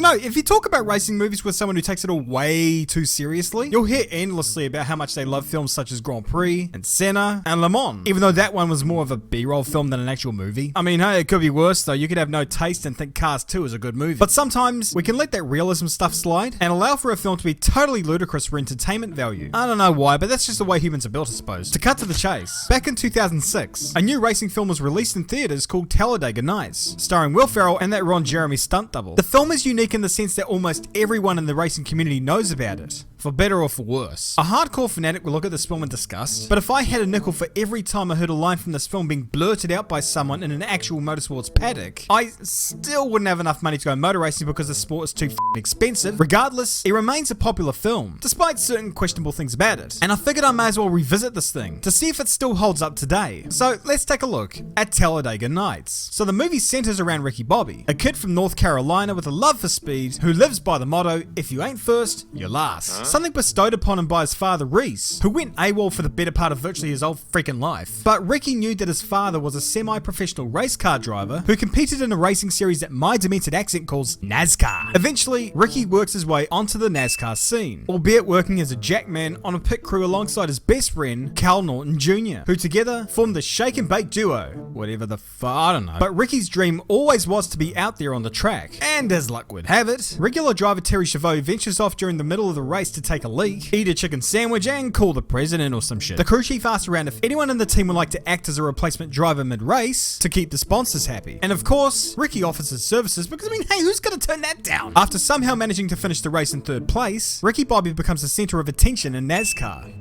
You know, if you talk about racing movies with someone who takes it all way too seriously, you'll hear endlessly about how much they love films such as Grand Prix and Senna and Le Mans, even though that one was more of a B-roll film than an actual movie. I mean, hey, it could be worse though. You could have no taste and think Cars 2 is a good movie. But sometimes we can let that realism stuff slide and allow for a film to be totally ludicrous for entertainment value. I don't know why, but that's just the way humans are built, I suppose. To cut to the chase, back in 2006, a new racing film was released in theaters called Talladega Nights, starring Will Ferrell and that Ron Jeremy stunt double. The film is unique in the sense that almost everyone in the racing community knows about it, for better or for worse. A hardcore fanatic will look at this film in disgust, but if I had a nickel for every time I heard a line from this film being blurted out by someone in an actual motorsports paddock, I still wouldn't have enough money to go motor racing because the sport is too expensive. Regardless, it remains a popular film, despite certain questionable things about it, and I figured I may as well revisit this thing to see if it still holds up today. So let's take a look at Talladega Nights. So the movie centers around Ricky Bobby, a kid from North Carolina with a love for speed who lives by the motto, if you ain't first, you're last. Something bestowed upon him by his father Reese, who went AWOL for the better part of virtually his whole freaking life. But Ricky knew that his father was a semi-professional race car driver who competed in a racing series that my demented accent calls NASCAR. Eventually, Ricky works his way onto the NASCAR scene, albeit working as a jackman on a pit crew alongside his best friend, Cal Norton Jr., who together formed the shake and bake duo. Whatever the I don't know. But Ricky's dream always was to be out there on the track, and as luck would have it, regular driver Terry Chavot ventures off during the middle of the race to take a leak, eat a chicken sandwich, and call the president or some shit. The crew chief asked around if anyone in the team would like to act as a replacement driver mid-race to keep the sponsors happy. And of course, Ricky offers his services because, I mean, hey, who's gonna turn that down? After somehow managing to finish the race in third place, Ricky Bobby becomes the center of attention in NASCAR.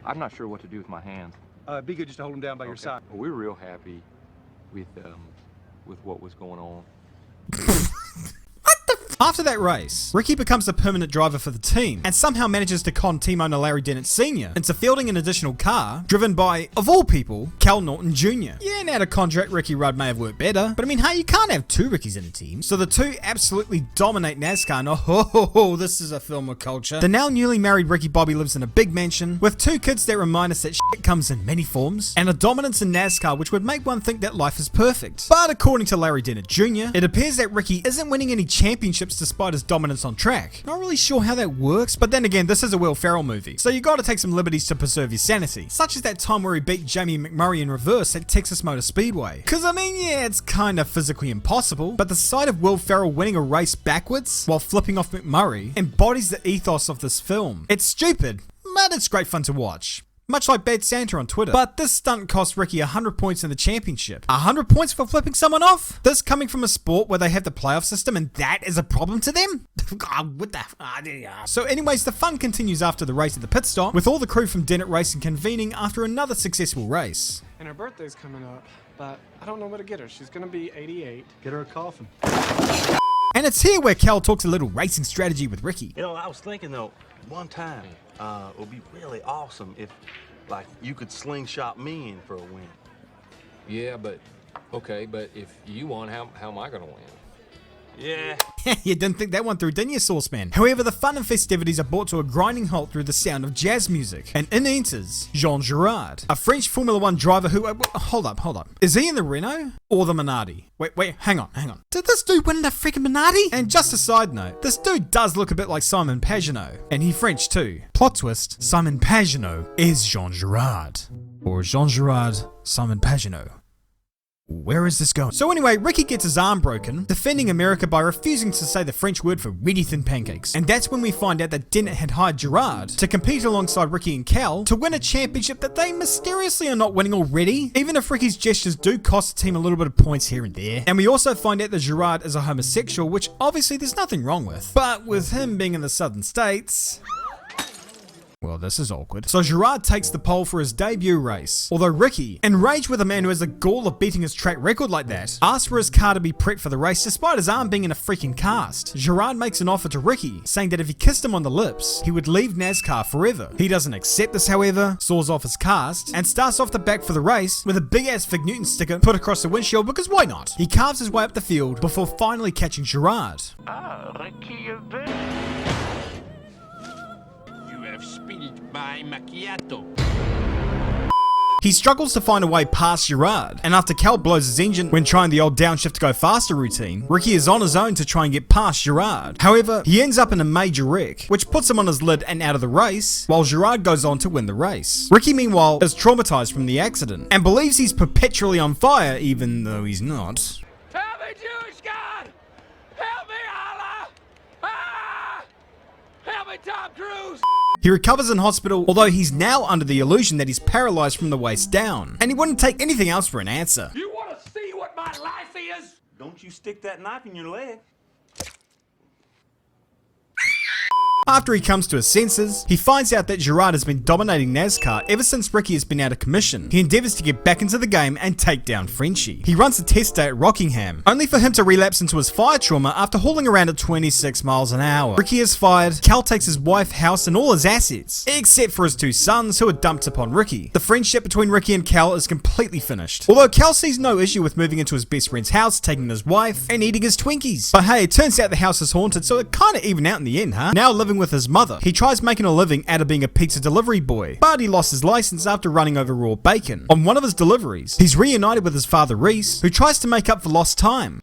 I'm not sure what to do with my hands. Be good just to hold them down by your side. Well, we're real happy with what was going on. After that race, Ricky becomes the permanent driver for the team and somehow manages to con team owner Larry Dennett Sr. into fielding an additional car driven by, of all people, Cal Norton Jr. Yeah, and out of contract, Ricky Rudd may have worked better, but I mean, hey, you can't have two Rickies in a team. So the two absolutely dominate NASCAR, and oh, this is a film of culture. The now newly married Ricky Bobby lives in a big mansion with two kids that remind us that shit comes in many forms, and a dominance in NASCAR which would make one think that life is perfect. But according to Larry Dennett Jr., it appears that Ricky isn't winning any championships despite his dominance on track. Not really sure how that works, but then again, this is a Will Ferrell movie, so you gotta take some liberties to preserve your sanity. Such as that time where he beat Jamie McMurray in reverse at Texas Motor Speedway. Cause I mean, yeah, it's kinda physically impossible, but the sight of Will Ferrell winning a race backwards while flipping off McMurray embodies the ethos of this film. It's stupid, but it's great fun to watch. Much like Bad Santa on Twitter. But this stunt cost Ricky 100 points in the championship. 100 points for flipping someone off? This coming from a sport where they have the playoff system and that is a problem to them? What the So anyways, the fun continues after the race at the pit stop, with all the crew from Dennett Racing convening after another successful race. And her birthday's coming up, but I don't know what to get her. She's gonna be 88. Get her a coffin. And it's here where Cal talks a little racing strategy with Ricky. You know, I was thinking though, one time, it would be really awesome if, like, you could slingshot me in for a win. Yeah, but okay, but if you won, how am I gonna win? Yeah. You didn't think that one through, didn't you, Sauceman? However, the fun and festivities are brought to a grinding halt through the sound of jazz music, and in enters Jean Girard, a French Formula One driver who, hold up. Is he in the Renault or the Minardi? Wait, hang on. Did this dude win in a freaking Minardi? And just a side note, this dude does look a bit like Simon Pagenaud, and he French too. Plot twist, Simon Pagenaud is Jean Girard. Or Jean Girard, Simon Pagenaud. Where is this going? So anyway, Ricky gets his arm broken, defending America by refusing to say the French word for really thin pancakes. And that's when we find out that Dennett had hired Girard to compete alongside Ricky and Cal to win a championship that they mysteriously are not winning already, even if Ricky's gestures do cost the team a little bit of points here and there. And we also find out that Girard is a homosexual, which obviously there's nothing wrong with. But with him being in the southern states... well, this is awkward. So Girard takes the pole for his debut race. Although Ricky, enraged with a man who has the gall of beating his track record like that, asks for his car to be prepped for the race despite his arm being in a freaking cast. Girard makes an offer to Ricky, saying that if he kissed him on the lips, he would leave NASCAR forever. He doesn't accept this, however, saws off his cast, and starts off the back for the race with a big ass Fig Newton sticker put across the windshield because why not? He carves his way up the field before finally catching Girard. Ricky, spilled my macchiato. He struggles to find a way past Girard, and after Cal blows his engine when trying the old downshift to go faster routine, Ricky is on his own to try and get past Girard. However, he ends up in a major wreck, which puts him on his lid and out of the race, while Girard goes on to win the race. Ricky, meanwhile, is traumatized from the accident, and believes he's perpetually on fire, even though he's not. Help me, Jewish God! Help me, Allah! Ah! Help me, Tom Cruise! He recovers in hospital, although he's now under the illusion that he's paralyzed from the waist down, and he wouldn't take anything else for an answer. You want to see what my life is? Don't you stick that knife in your leg. After he comes to his senses, he finds out that Girard has been dominating NASCAR ever since Ricky has been out of commission. He endeavors to get back into the game and take down Frenchie. He runs a test day at Rockingham, only for him to relapse into his fire trauma after hauling around at 26 miles an hour. Ricky is fired, Cal takes his wife, house, and all his assets, except for his 2 sons who are dumped upon Ricky. The friendship between Ricky and Cal is completely finished, although Cal sees no issue with moving into his best friend's house, taking his wife, and eating his Twinkies. But hey, it turns out the house is haunted, so it kinda even out in the end, huh? Now living with his mother, he tries making a living out of being a pizza delivery boy, but he lost his license after running over raw bacon. On one of his deliveries, he's reunited with his father Reese, who tries to make up for lost time.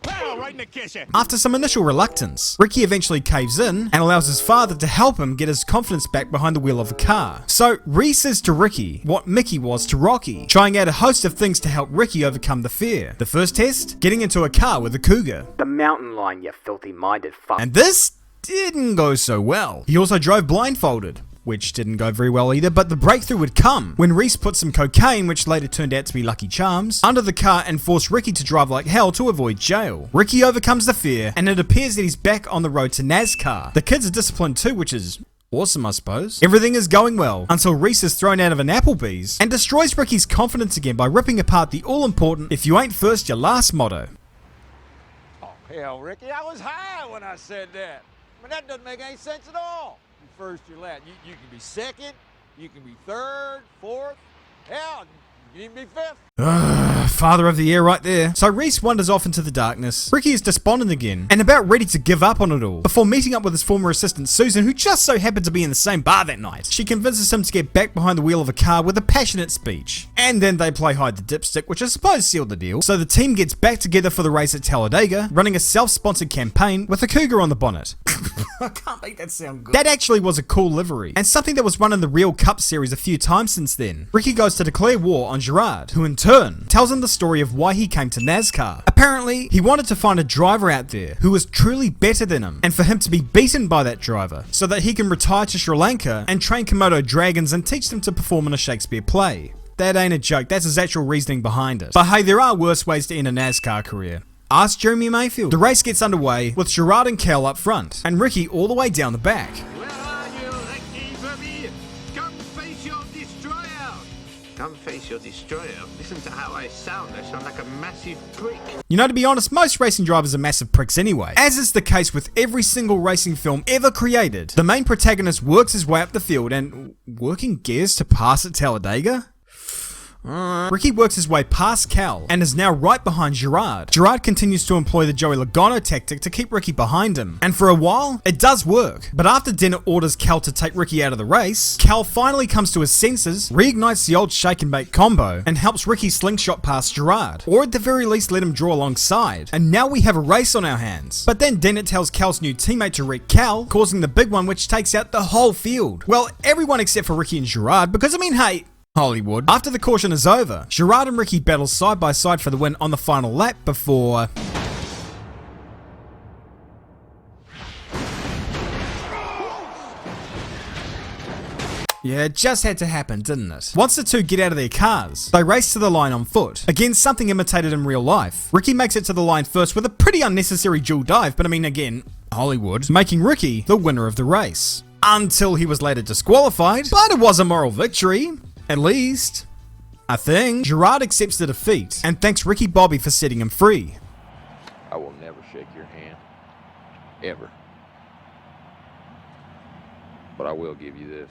Right in the kitchen. After some initial reluctance, Ricky eventually caves in and allows his father to help him get his confidence back behind the wheel of a car. So Reese is to Ricky what Mickey was to Rocky, trying out a host of things to help Ricky overcome the fear. The first test, getting into a car with a cougar. The mountain lion, you filthy-minded fuck. And this didn't go so well. He also drove blindfolded, which didn't go very well either, but the breakthrough would come when Reese put some cocaine, which later turned out to be Lucky Charms, under the car and forced Ricky to drive like hell to avoid jail. Ricky overcomes the fear, and it appears that he's back on the road to NASCAR. The kids are disciplined too, which is awesome, I suppose. Everything is going well until Reese is thrown out of an Applebee's and destroys Ricky's confidence again by ripping apart the all-important "if you ain't first, you're last" motto. Oh, hell, Ricky, I was high when I said that. I mean, that doesn't make any sense at all. You first, you're last. You can be second, you can be third, fourth, hell, you can even be fifth. Father of the year right there. So Reese wanders off into the darkness. Ricky is despondent again and about ready to give up on it all before meeting up with his former assistant Susan, who just so happened to be in the same bar that night. She convinces him to get back behind the wheel of a car with a passionate speech. And then they play hide the dipstick, which I suppose sealed the deal. So the team gets back together for the race at Talladega, running a self-sponsored campaign with a cougar on the bonnet. I can't make that sound good. That actually was a cool livery, and something that was run in the Real Cup series a few times since then. Ricky goes to declare war on Girard, who in turn tells him the story of why he came to NASCAR. Apparently, he wanted to find a driver out there who was truly better than him, and for him to be beaten by that driver, so that he can retire to Sri Lanka and train Komodo dragons and teach them to perform in a Shakespeare play. That ain't a joke, that's his actual reasoning behind it. But hey, there are worse ways to end a NASCAR career. Ask Jeremy Mayfield. The race gets underway with Girard and Cal up front, and Ricky all the way down the back. Where are you, Ricky, baby? Come face your destroyer. Come face your destroyer. Listen to how I sound. I sound like a massive prick. You know, to be honest, most racing drivers are massive pricks anyway. As is the case with every single racing film ever created, the main protagonist works his way up the field and working gears to pass at Talladega? Ricky works his way past Cal and is now right behind Girard. Girard continues to employ the Joey Logano tactic to keep Ricky behind him, and for a while, it does work. But after Denner orders Cal to take Ricky out of the race, Cal finally comes to his senses, reignites the old shake and bake combo, and helps Ricky slingshot past Girard, or at the very least let him draw alongside. And now we have a race on our hands. But then Dennett tells Cal's new teammate to wreck Cal, causing the big one which takes out the whole field. Well, everyone except for Ricky and Girard, because I mean, hey, Hollywood. After the caution is over, Girard and Ricky battle side by side for the win on the final lap before... Yeah, it just had to happen, didn't it? Once the two get out of their cars, they race to the line on foot. Again, something imitated in real life. Ricky makes it to the line first with a pretty unnecessary dual dive, but I mean, again, Hollywood, making Ricky the winner of the race. Until he was later disqualified, but it was a moral victory. At least, I think. Girard accepts the defeat and thanks Ricky Bobby for setting him free. I will never shake your hand. Ever. But I will give you this.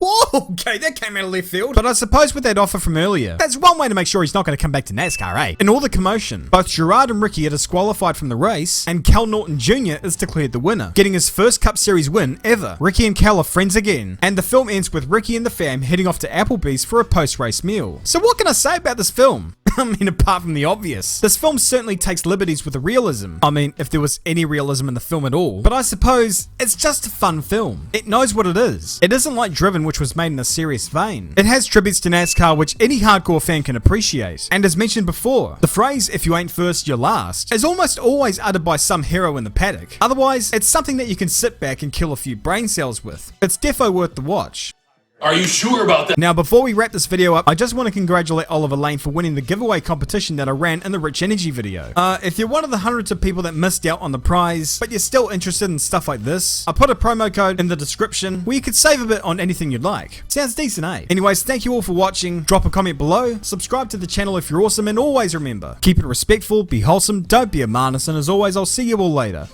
Whoa! Okay, that came out of left field. But I suppose with that offer from earlier, that's one way to make sure he's not going to come back to NASCAR, eh? In all the commotion, both Girard and Ricky are disqualified from the race, and Cal Norton Jr. is declared the winner, getting his first Cup Series win ever. Ricky and Cal are friends again, and the film ends with Ricky and the fam heading off to Applebee's for a post-race meal. So what can I say about this film? I mean, apart from the obvious, this film certainly takes liberties with the realism. I mean, if there was any realism in the film at all. But I suppose it's just a fun film. It knows what it is. It isn't like Driven, which was made in a serious vein. It has tributes to NASCAR, which any hardcore fan can appreciate. And as mentioned before, the phrase, "if you ain't first, you're last," is almost always uttered by some hero in the paddock. Otherwise, it's something that you can sit back and kill a few brain cells with. It's defo worth the watch. Are you sure about that? Now, before we wrap this video up, I just want to congratulate Oliver Lane for winning the giveaway competition that I ran in the Rich Energy video. If you're one of the hundreds of people that missed out on the prize, but you're still interested in stuff like this, I put a promo code in the description where you could save a bit on anything you'd like. Sounds decent, eh? Anyways, thank you all for watching. Drop a comment below, subscribe to the channel if you're awesome, and always remember, keep it respectful, be wholesome, don't be a menace, and as always, I'll see you all later.